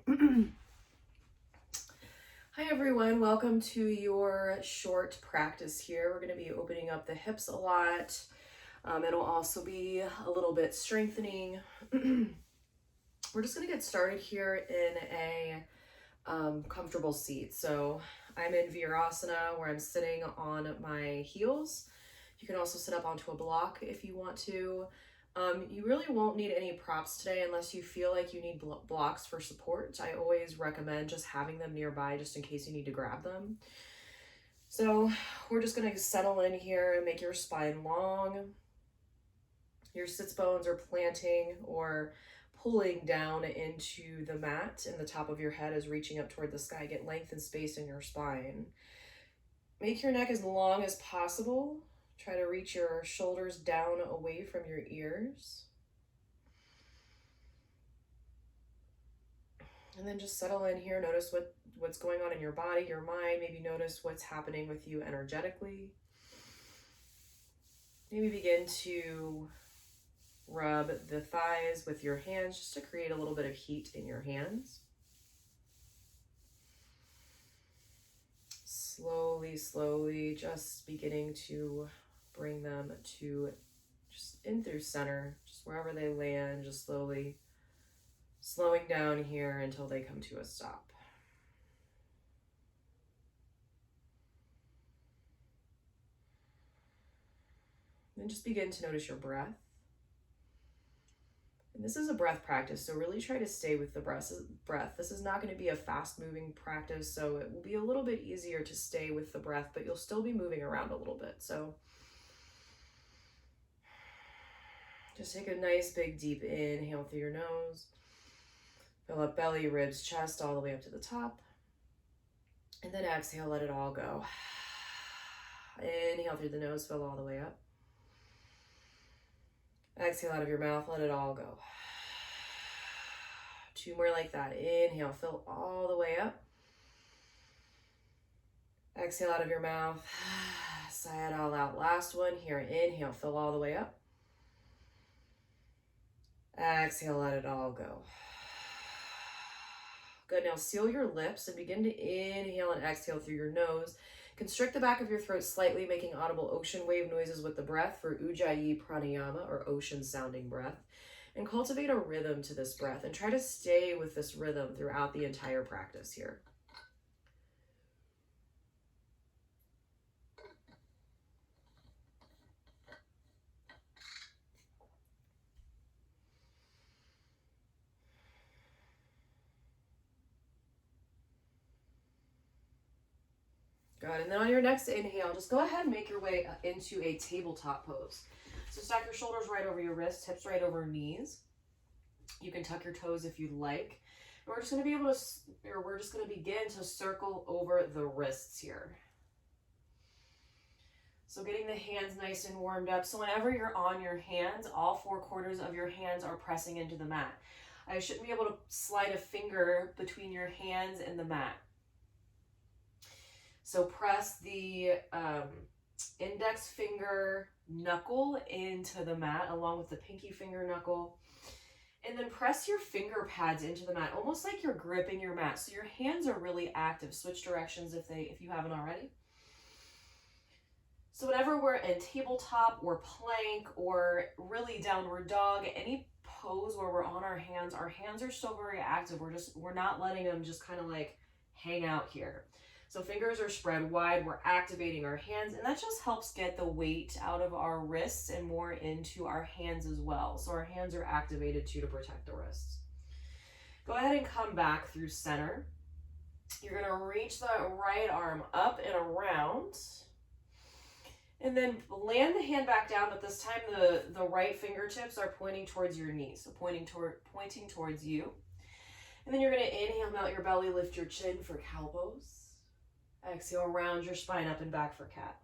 Hi everyone, welcome to your short practice here. We're going to be opening up the hips a lot. It'll also be a little bit strengthening. We're just going to get started here in a comfortable seat. So I'm in Virasana where I'm sitting on my heels. You can also sit up onto a block if you want to. You really won't need any props today unless you feel like you need blocks for support. I always recommend just having them nearby just in case you need to grab them. So we're just going to settle in here and make your spine long. Your sits bones are planting or pulling down into the mat, and the top of your head is reaching up toward the sky. Get length and space in your spine. Make your neck as long as possible. Try to reach your shoulders down away from your ears. And then just settle in here. Notice what's going on in your body, your mind. Maybe notice what's happening with you energetically. Maybe begin to rub the thighs with your hands just to create a little bit of heat in your hands. Slowly, just beginning to bring them to just in through center, just wherever they land, just slowly slowing down here until they come to a stop. Then just begin to notice your breath. And this is a breath practice, so really try to stay with the breath. This is not going to be a fast-moving practice, so it will be a little bit easier to stay with the breath, but you'll still be moving around a little bit. So just take a nice big deep inhale through your nose. Fill up belly, ribs, chest, all the way up to the top. And then exhale, let it all go. Inhale through the nose, fill all the way up. Exhale out of your mouth, let it all go. 2 more like that. Inhale, fill all the way up. Exhale out of your mouth. Sigh it all out. Last one here. Inhale, fill all the way up. Exhale, let it all go. Good. Now seal your lips and begin to inhale and exhale through your nose. Constrict the back of your throat slightly, making audible ocean wave noises with the breath for Ujjayi Pranayama, or ocean sounding breath. And cultivate a rhythm to this breath and try to stay with this rhythm throughout the entire practice here. Good, and then on your next inhale, just go ahead and make your way into a tabletop pose. So stack your shoulders right over your wrists, hips right over knees. You can tuck your toes if you'd like. And we're just going to begin to circle over the wrists here. So getting the hands nice and warmed up. So whenever you're on your hands, all 4 corners of your hands are pressing into the mat. I shouldn't be able to slide a finger between your hands and the mat. So press the index finger knuckle into the mat along with the pinky finger knuckle. And then press your finger pads into the mat, almost like you're gripping your mat. So your hands are really active. Switch directions if you haven't already. So whenever we're in tabletop or plank or really downward dog, any pose where we're on our hands are still very active. We're not letting them just kind of like hang out here. So fingers are spread wide, we're activating our hands, and that just helps get the weight out of our wrists and more into our hands as well. So our hands are activated too to protect the wrists. Go ahead and come back through center. You're gonna reach the right arm up and around, and then land the hand back down, but this time the right fingertips are pointing towards your knees, so pointing towards you. And then you're gonna inhale, melt your belly, lift your chin for cow pose. Exhale, round your spine up and back for cat.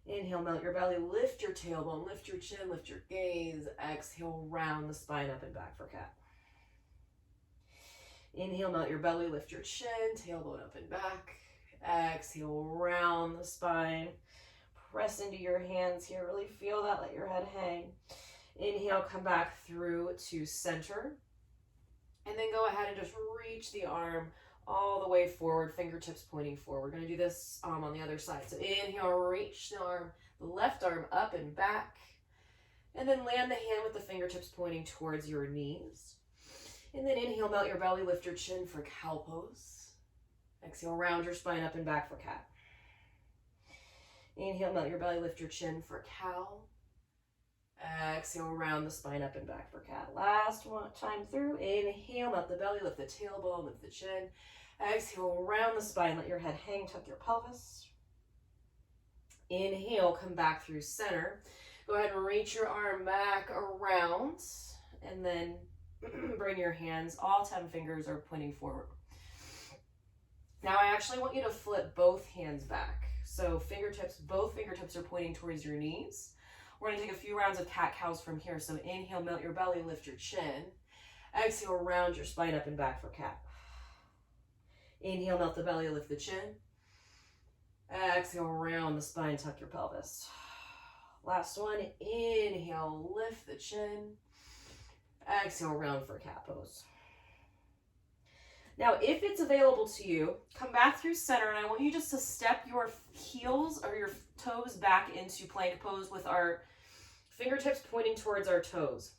Inhale, melt your belly, lift your tailbone, lift your chin, lift your gaze. Exhale, round the spine up and back for cat. Inhale, melt your belly, lift your chin, tailbone up and back. Exhale, round the spine. Press into your hands here. Really feel that, let your head hang. Inhale, come back through to center. And then go ahead and just reach the arm all the way forward, fingertips pointing forward. We're going to do this on the other side. So inhale, reach the arm, the left arm up and back. And then land the hand with the fingertips pointing towards your knees. And then inhale, melt your belly, lift your chin for cow pose. Exhale, round your spine up and back for cat. Inhale, melt your belly, lift your chin for cow. Exhale, round the spine up and back for cat. Last one time through. Inhale, melt the belly, lift the tailbone, lift the chin. Exhale, round the spine, let your head hang, tuck your pelvis. Inhale, come back through center. Go ahead and reach your arm back around, and then bring your hands, all 10 fingers are pointing forward. Now I actually want you to flip both hands back. So both fingertips are pointing towards your knees. We're going to take a few rounds of cat-cows from here. So inhale, melt your belly, lift your chin. Exhale, round your spine up and back for cat. Inhale, melt the belly, lift the chin. Exhale, round the spine, tuck your pelvis. Last one, inhale, lift the chin. Exhale, round for cat pose. Now, if it's available to you, come back through center, and I want you just to step your heels or your toes back into plank pose with our fingertips pointing towards our toes.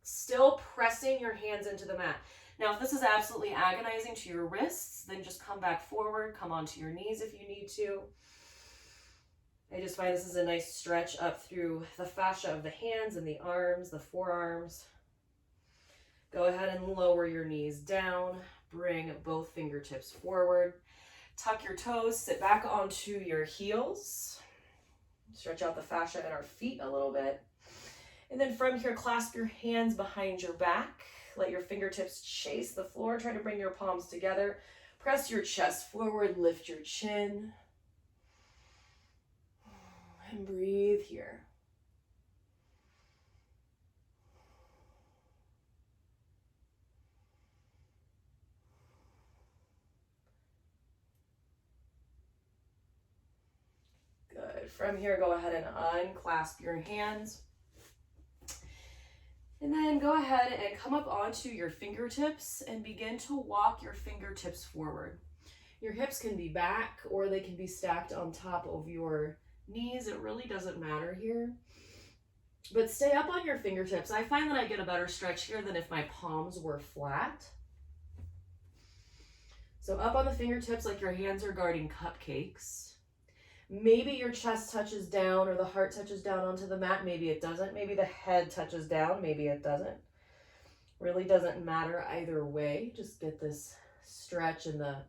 Still pressing your hands into the mat. Now, if this is absolutely agonizing to your wrists, then just come back forward, come onto your knees if you need to. I just find this is a nice stretch up through the fascia of the hands and the arms, the forearms. Go ahead and lower your knees down. Bring both fingertips forward. Tuck your toes, sit back onto your heels. Stretch out the fascia in our feet a little bit. And then from here, clasp your hands behind your back. Let your fingertips chase the floor. Try to bring your palms together. Press your chest forward, lift your chin. And breathe here. Good. From here, go ahead and unclasp your hands. And then go ahead and come up onto your fingertips and begin to walk your fingertips forward. Your hips can be back or they can be stacked on top of your knees. It really doesn't matter here. But stay up on your fingertips. I find that I get a better stretch here than if my palms were flat. So up on the fingertips like your hands are guarding cupcakes. Maybe your chest touches down or the heart touches down onto the mat. Maybe it doesn't. Maybe the head touches down. Maybe it doesn't. Really doesn't matter either way. Just get this stretch in the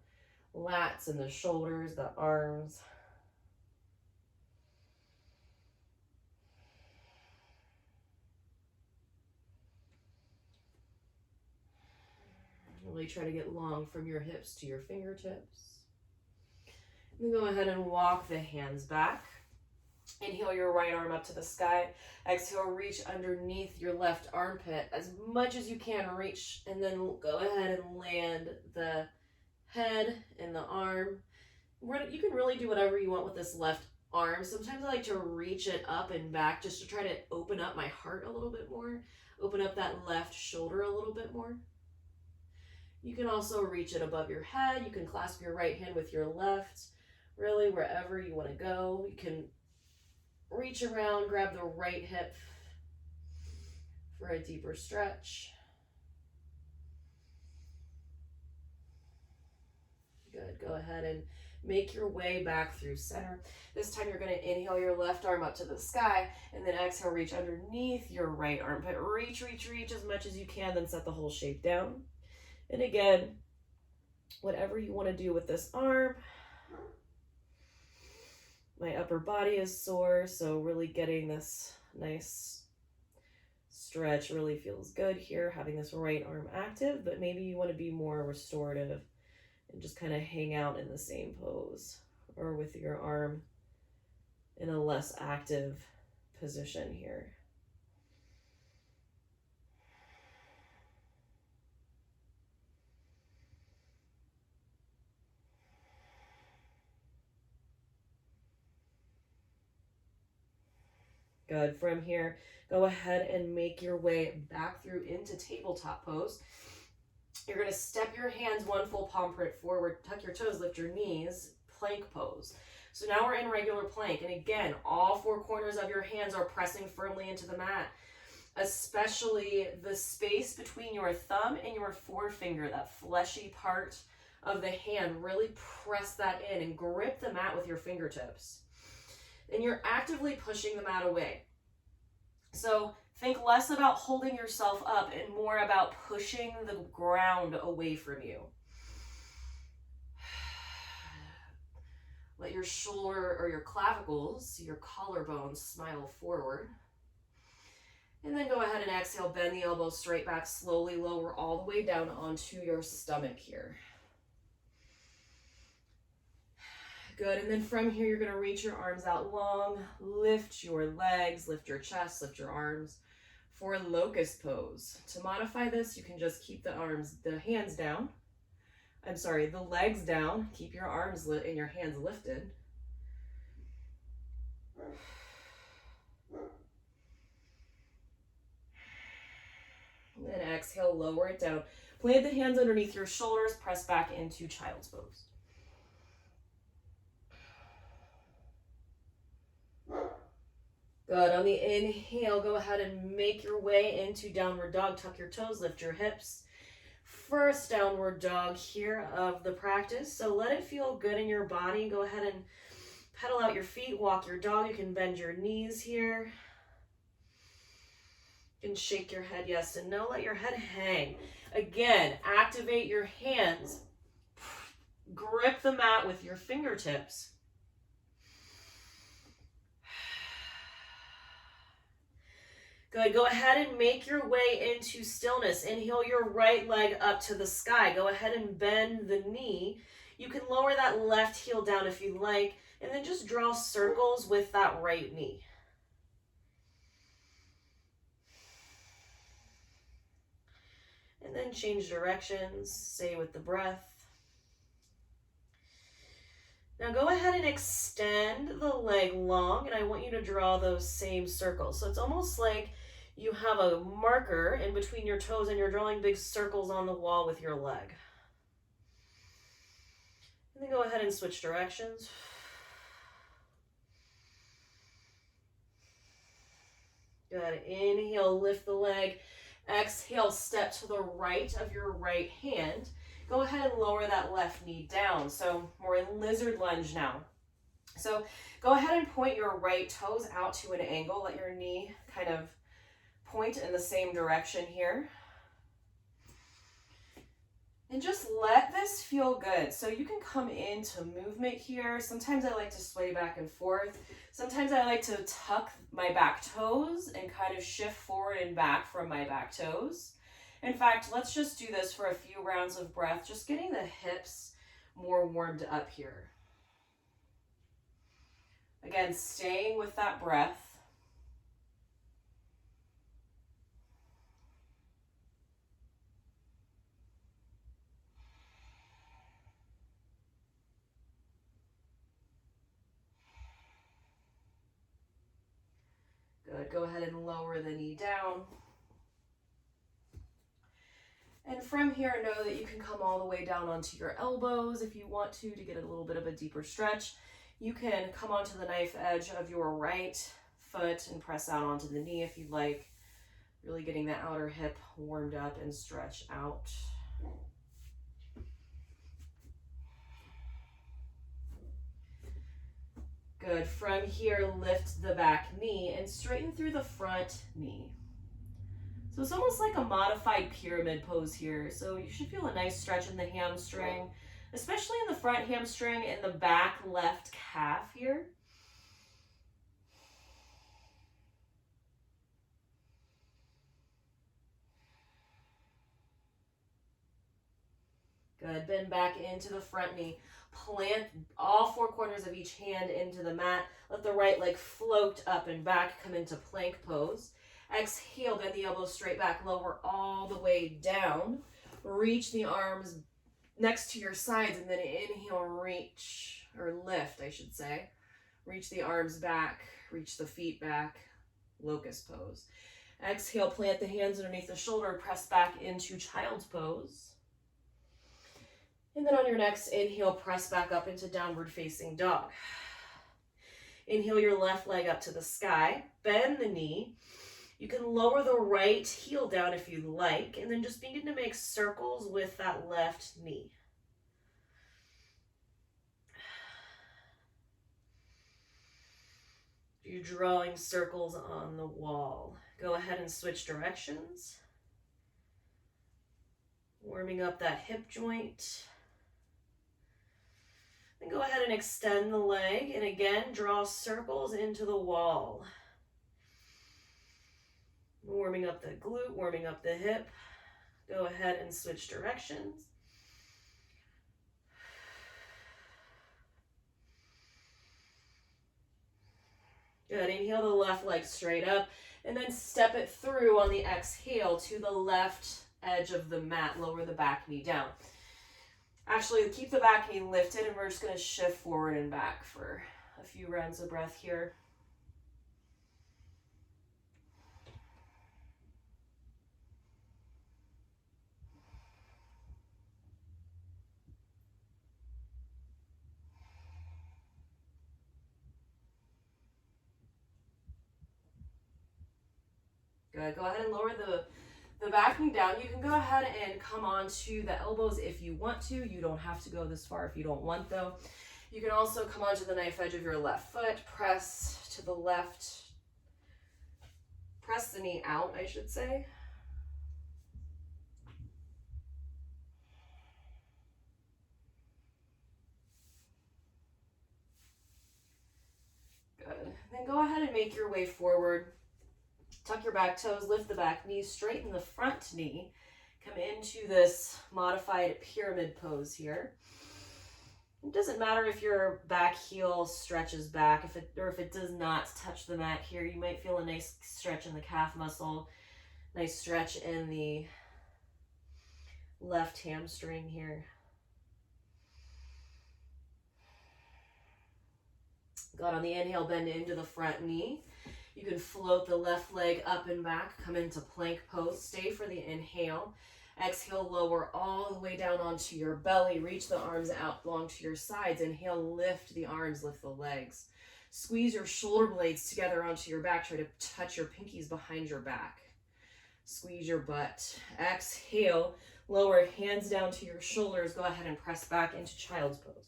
lats and the shoulders, the arms. Really try to get long from your hips to your fingertips. And then go ahead and walk the hands back. Inhale your right arm up to the sky. Exhale, reach underneath your left armpit as much as you can. Reach, and then go ahead and land the head and the arm. You can really do whatever you want with this left arm. Sometimes I like to reach it up and back just to try to open up my heart a little bit more. Open up that left shoulder a little bit more. You can also reach it above your head. You can clasp your right hand with your left. Really, wherever you want to go. You can reach around, grab the right hip for a deeper stretch. Good. Go ahead and make your way back through center. This time you're going to inhale your left arm up to the sky, and then exhale, reach underneath your right armpit. Reach, reach, reach as much as you can, then set the whole shape down. And again, whatever you want to do with this arm. My upper body is sore, so really getting this nice stretch really feels good here, having this right arm active, but maybe you want to be more restorative and just kind of hang out in the same pose or with your arm in a less active position here. Good. From here, go ahead and make your way back through into tabletop pose. You're going to step your hands one full palm print forward, tuck your toes, lift your knees, plank pose. So now we're in regular plank. And again, all four corners of your hands are pressing firmly into the mat, especially the space between your thumb and your forefinger, that fleshy part of the hand. Really press that in and grip the mat with your fingertips. And you're actively pushing the mat away. So think less about holding yourself up and more about pushing the ground away from you. Let your shoulder or your clavicles, your collarbones smile forward. And then go ahead and exhale, bend the elbows straight back, slowly lower all the way down onto your stomach here. Good, and then from here, you're gonna reach your arms out long, lift your legs, lift your chest, lift your arms for locust pose. To modify this, you can just keep the hands down. The legs down, keep your arms lit and your hands lifted. And then exhale, lower it down. Plant the hands underneath your shoulders, press back into child's pose. Good. On the inhale, go ahead and make your way into downward dog. Tuck your toes, lift your hips. First downward dog here of the practice. So let it feel good in your body. Go ahead and pedal out your feet, walk your dog. You can bend your knees here. You can shake your head yes and no. Let your head hang. Again, activate your hands. Grip the mat with your fingertips. Good. Go ahead and make your way into stillness. Inhale your right leg up to the sky. Go ahead and bend the knee. You can lower that left heel down if you like, and then just draw circles with that right knee. And then change directions, stay with the breath. Now go ahead and extend the leg long, and I want you to draw those same circles. So it's almost like you have a marker in between your toes and you're drawing big circles on the wall with your leg. And then go ahead and switch directions. Good. Inhale, lift the leg. Exhale, step to the right of your right hand. Go ahead and lower that left knee down. So we're in lizard lunge now. So go ahead and point your right toes out to an angle. Let your knee kind of point in the same direction here. And just let this feel good. So you can come into movement here. Sometimes I like to sway back and forth. Sometimes I like to tuck my back toes and kind of shift forward and back from my back toes. In fact, let's just do this for a few rounds of breath, just getting the hips more warmed up here. Again, staying with that breath. Good. Go ahead and lower the knee down. And from here, know that you can come all the way down onto your elbows if you want to get a little bit of a deeper stretch. You can come onto the knife edge of your right foot and press out onto the knee if you'd like. Really getting that outer hip warmed up and stretched out. Good. From here, lift the back knee and straighten through the front knee. So it's almost like a modified pyramid pose here. So you should feel a nice stretch in the hamstring, especially in the front hamstring and the back left calf here. Good. Bend back into the front knee. Plant all four corners of each hand into the mat. Let the right leg float up and back, come into plank pose. Exhale, bend the elbows straight back, lower all the way down. Reach the arms next to your sides, and then inhale, reach, or lift, I should say. Reach the arms back, reach the feet back, locust pose. Exhale, plant the hands underneath the shoulder, press back into child's pose. And then on your next inhale, press back up into downward facing dog. Inhale your left leg up to the sky, bend the knee. You can lower the right heel down if you like, and then just begin to make circles with that left knee. You're drawing circles on the wall. Go ahead and switch directions. Warming up that hip joint. Then go ahead and extend the leg, and again, draw circles into the wall. Warming up the glute, warming up the hip. Go ahead and switch directions. Good, inhale the left leg straight up, and then step it through on the exhale to the left edge of the mat. Lower the back knee down. Actually, keep the back knee lifted, and we're just going to shift forward and back for a few rounds of breath here. Good. Go ahead and lower the back knee down. You can go ahead and come onto the elbows if you want to. You don't have to go this far if you don't want, though. You can also come onto the knife edge of your left foot, press to the left, press the knee out, I should say. Good. Then go ahead and make your way forward. Tuck your back toes, lift the back knee, straighten the front knee. Come into this modified pyramid pose here. It doesn't matter if your back heel stretches back, if it does not touch the mat here. You might feel a nice stretch in the calf muscle, nice stretch in the left hamstring here. Good. On the inhale, bend into the front knee. You can float the left leg up and back, come into plank pose, stay for the inhale. Exhale, lower all the way down onto your belly. Reach the arms out long to your sides. Inhale, lift the arms, lift the legs. Squeeze your shoulder blades together onto your back. Try to touch your pinkies behind your back. Squeeze your butt. Exhale, lower hands down to your shoulders. Go ahead and press back into child's pose.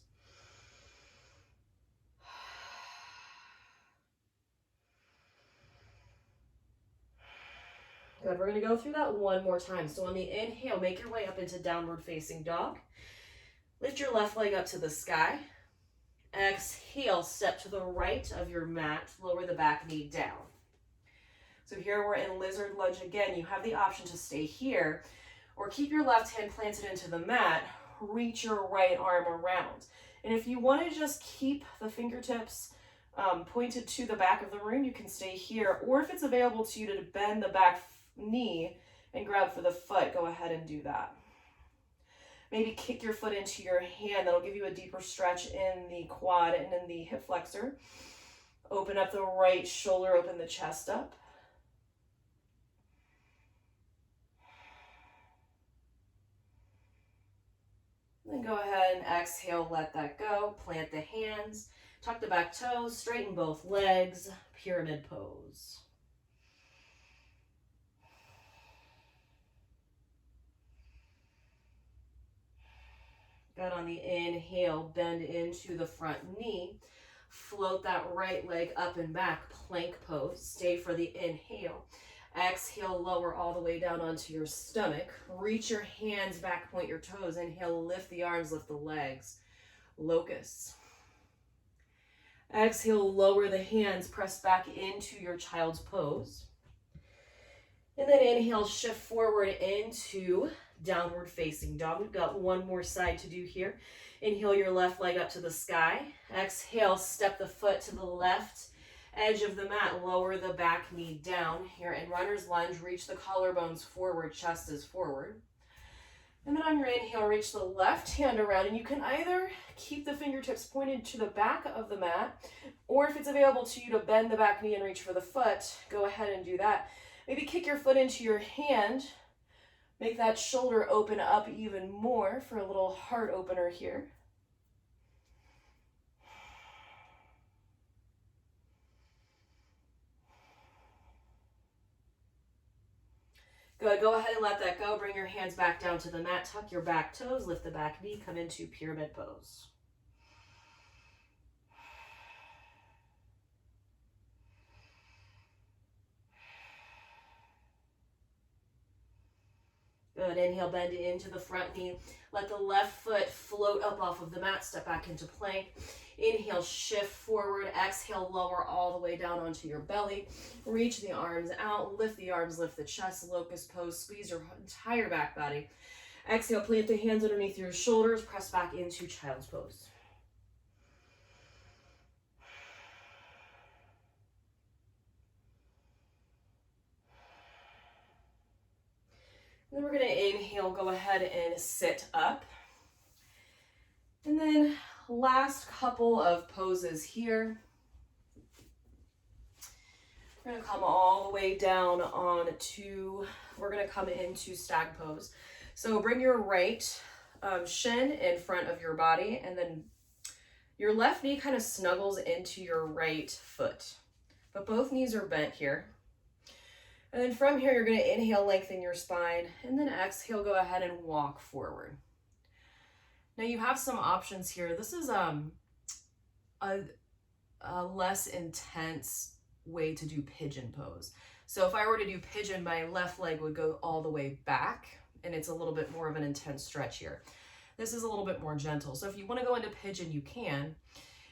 Good, we're going to go through that one more time. So on the inhale, make your way up into downward facing dog. Lift your left leg up to the sky. Exhale, step to the right of your mat. Lower the back knee down. So here we're in lizard lunge again. You have the option to stay here or keep your left hand planted into the mat. Reach your right arm around. And if you want to just keep the fingertips pointed to the back of the room, you can stay here. Or if it's available to you to bend the back knee and grab for the foot, go ahead and do that. Maybe kick your foot into your hand. That'll give you a deeper stretch in the quad and in the hip flexor. Open up the right shoulder, open the chest up. Then go ahead and exhale, let that go. Plant the hands, tuck the back toes, straighten both legs, pyramid pose. Good. On the inhale, bend into the front knee. Float that right leg up and back, plank pose. Stay for the inhale. Exhale, lower all the way down onto your stomach. Reach your hands back, point your toes. Inhale, lift the arms, lift the legs. Locust. Exhale, lower the hands, press back into your child's pose. And then inhale, shift forward into downward facing dog. We've got one more side to do here. Inhale your left leg up to the sky. Exhale, step the foot to the left edge of the mat. Lower the back knee down. Here in runner's lunge, reach the collarbones forward, chest is forward. And then on your inhale, reach the left hand around, and you can either keep the fingertips pointed to the back of the mat, or if it's available to you to bend the back knee and reach for the foot, go ahead and do that. Maybe kick your foot into your hand. Make that shoulder open up even more for a little heart opener here. Good, go ahead and let that go. Bring your hands back down to the mat, tuck your back toes, lift the back knee, come into pyramid pose. Good, inhale, bend into the front knee. Let the left foot float up off of the mat, step back into plank. Inhale, shift forward. Exhale, lower all the way down onto your belly. Reach the arms out, lift the arms, lift the chest, locust pose. Squeeze your entire back body. Exhale, plant the hands underneath your shoulders, press back into child's pose. Then we're going to inhale, go ahead and sit up. And then last couple of poses here. We're going to come all the way down we're going to come into stag pose. So bring your right shin in front of your body, and then your left knee kind of snuggles into your right foot. But both knees are bent here. And then from here, you're going to inhale, lengthen your spine, and then exhale, go ahead and walk forward. Now you have some options here. This is a less intense way to do pigeon pose. So if I were to do pigeon, my left leg would go all the way back, and it's a little bit more of an intense stretch here. This is a little bit more gentle. So if you want to go into pigeon, you can.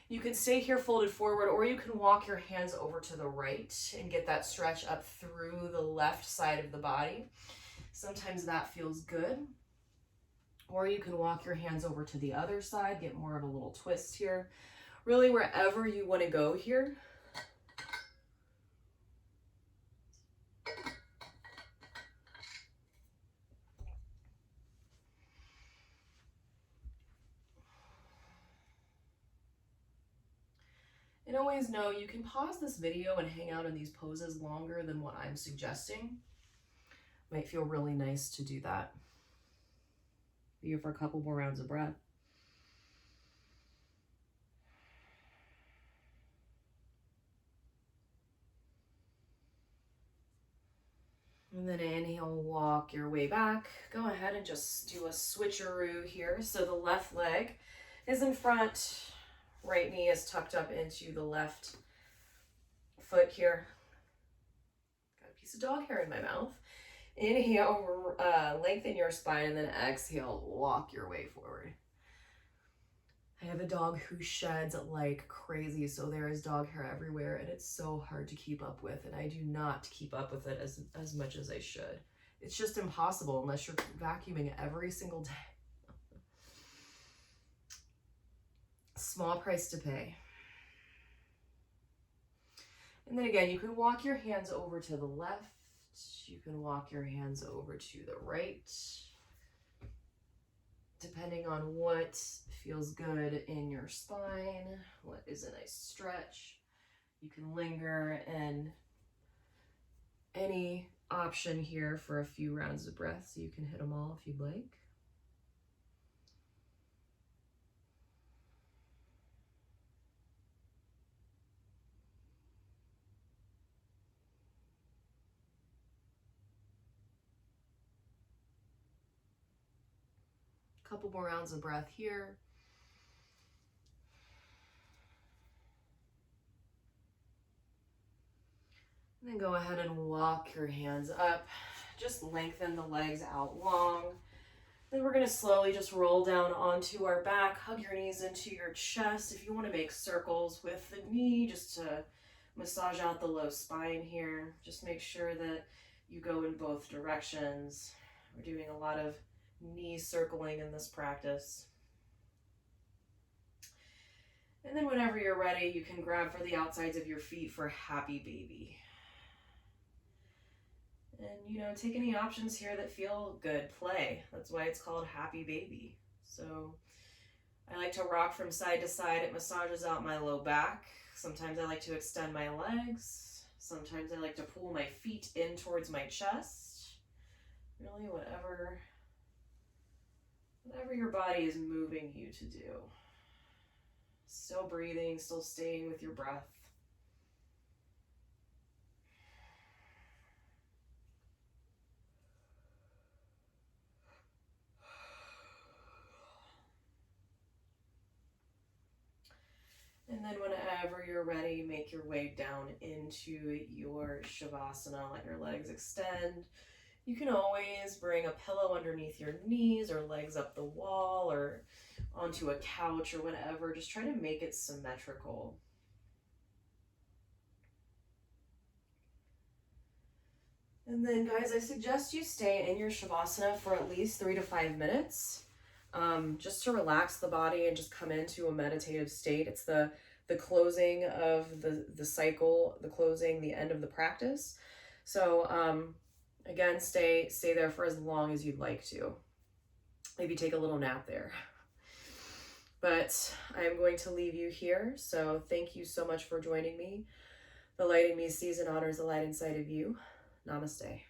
You can stay here folded forward, or you can walk your hands over to the right and get that stretch up through the left side of the body. Sometimes that feels good. Or you can walk your hands over to the other side, get more of a little twist here. Really, wherever you want to go here. And always know you can pause this video and hang out in these poses longer than what I'm suggesting. Might feel really nice to do that. Be here for a couple more rounds of breath. And then inhale, walk your way back. Go ahead and just do a switcheroo here. So the left leg is in front. Right knee is tucked up into the left foot here. Got a piece of dog hair in my mouth. Inhale, lengthen your spine, and then exhale, walk your way forward. I have a dog who sheds like crazy, so there is dog hair everywhere, and it's so hard to keep up with, and I do not keep up with it as much as I should. It's just impossible unless you're vacuuming every single day. Small price to pay. And then again, you can walk your hands over to the left. You can walk your hands over to the right. Depending on what feels good in your spine, what is a nice stretch. You can linger in any option here for a few rounds of breath, so you can hit them all if you'd like. Couple more rounds of breath here. And then go ahead and walk your hands up. Just lengthen the legs out long. Then we're going to slowly just roll down onto our back. Hug your knees into your chest. If you want to make circles with the knee, just to massage out the low spine here. Just make sure that you go in both directions. We're doing a lot of knee circling in this practice. And then whenever you're ready, you can grab for the outsides of your feet for happy baby. And take any options here that feel good. Play. That's why it's called happy baby. So I like to rock from side to side. It massages out my low back. Sometimes I like to extend my legs. Sometimes I like to pull my feet in towards my chest. Really, whatever your body is moving you to do. Still breathing, still staying with your breath. And then whenever you're ready, make your way down into your Shavasana. Let your legs extend. You can always bring a pillow underneath your knees or legs up the wall or onto a couch or whatever. Just try to make it symmetrical. And then, guys, I suggest you stay in your Shavasana for at least 3 to 5 minutes, just to relax the body and just come into a meditative state. It's the closing of the cycle, the end of the practice. So, again, stay there for as long as you'd like to. Maybe take a little nap there. But I'm going to leave you here. So thank you so much for joining me. The light in me sees and honors the light inside of you. Namaste.